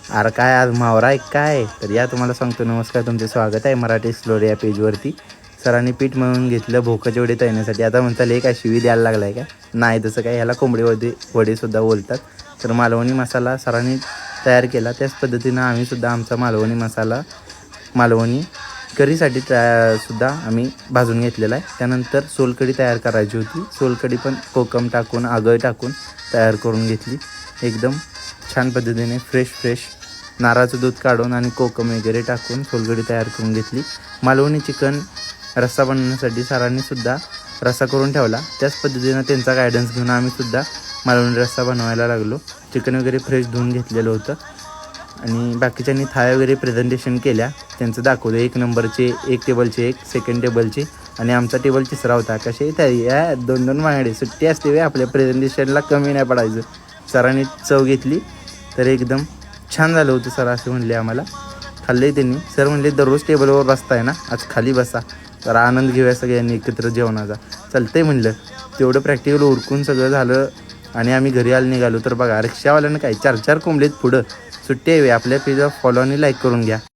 अरे काय आज मावरा आहे काय. तर या तुम्हाला सांगतो नमस्कार, तुमचे स्वागत आहे मराठी स्लोरी या पेजवरती. सरांनी पीठ मळून घेतलं भोकाचे वडे तळण्यासाठी. आता म्हणता ले काय शिवी द्यायला लागलाय काय. नाही तसं काय, ह्याला कोंबडी वडेसुद्धा बोलतात. तर मालवणी मसाला सरांनी तयार केला, त्याच पद्धतीनं आम्हीसुद्धा आमचा मालवणी करीसाठी सुद्धा आम्ही भाजून घेतलेला आहे. त्यानंतर सोलकढी तयार करायची होती. सोलकढी पण कोकम टाकून आगळ टाकून तयार करून घेतली. एकदम छान पद्धतीने फ्रेश नारळाचं दूध काढून आणि कोकम वगैरे टाकून सोलकढी तयार करून घेतली. मालवणी चिकन रस्सा बनवण्यासाठी सरांनीसुद्धा रस्सा करून ठेवला. त्याच पद्धतीनं त्यांचा गायडन्स घेऊन आम्हीसुद्धा मालवणी रस्सा बनवायला लागलो. चिकन वगैरे फ्रेश धुवून घेतलेलं होतं आणि बाकीच्यांनी थाळ्या वगैरे प्रेझेंटेशन केल्या, त्यांचं दाखवलं. 1 नंबरचे, 1 टेबलचे, 1 सेकंड टेबलचे आणि आमचा टेबल तिसरा होता. कसे त्या 2-2 मांगडे सुट्टी असते वे आपल्या प्रेझेंटेशनला, कमी नाही पडायचं. सरांनी चव घेतली तर एकदम छान झालं होतं. सर असे म्हणले आम्हाला. खाल्ले त्यांनी. सर म्हणले दररोज टेबलवर बसताय ना, आज खाली बसा, तर आनंद घेऊया सगळ्यांनी एकत्र जेवणाचा. चालतंय म्हणलं. तेवढं प्रॅक्टिकल उरकून सगळं झालं आणि आम्ही घरी निघालो. तर बघा रिक्षावाल्यानं काय 4-4 कोंबलेत पुढं. सुट्टी आहे. आपल्या पेजला फॉलो आणि लाईक करून घ्या.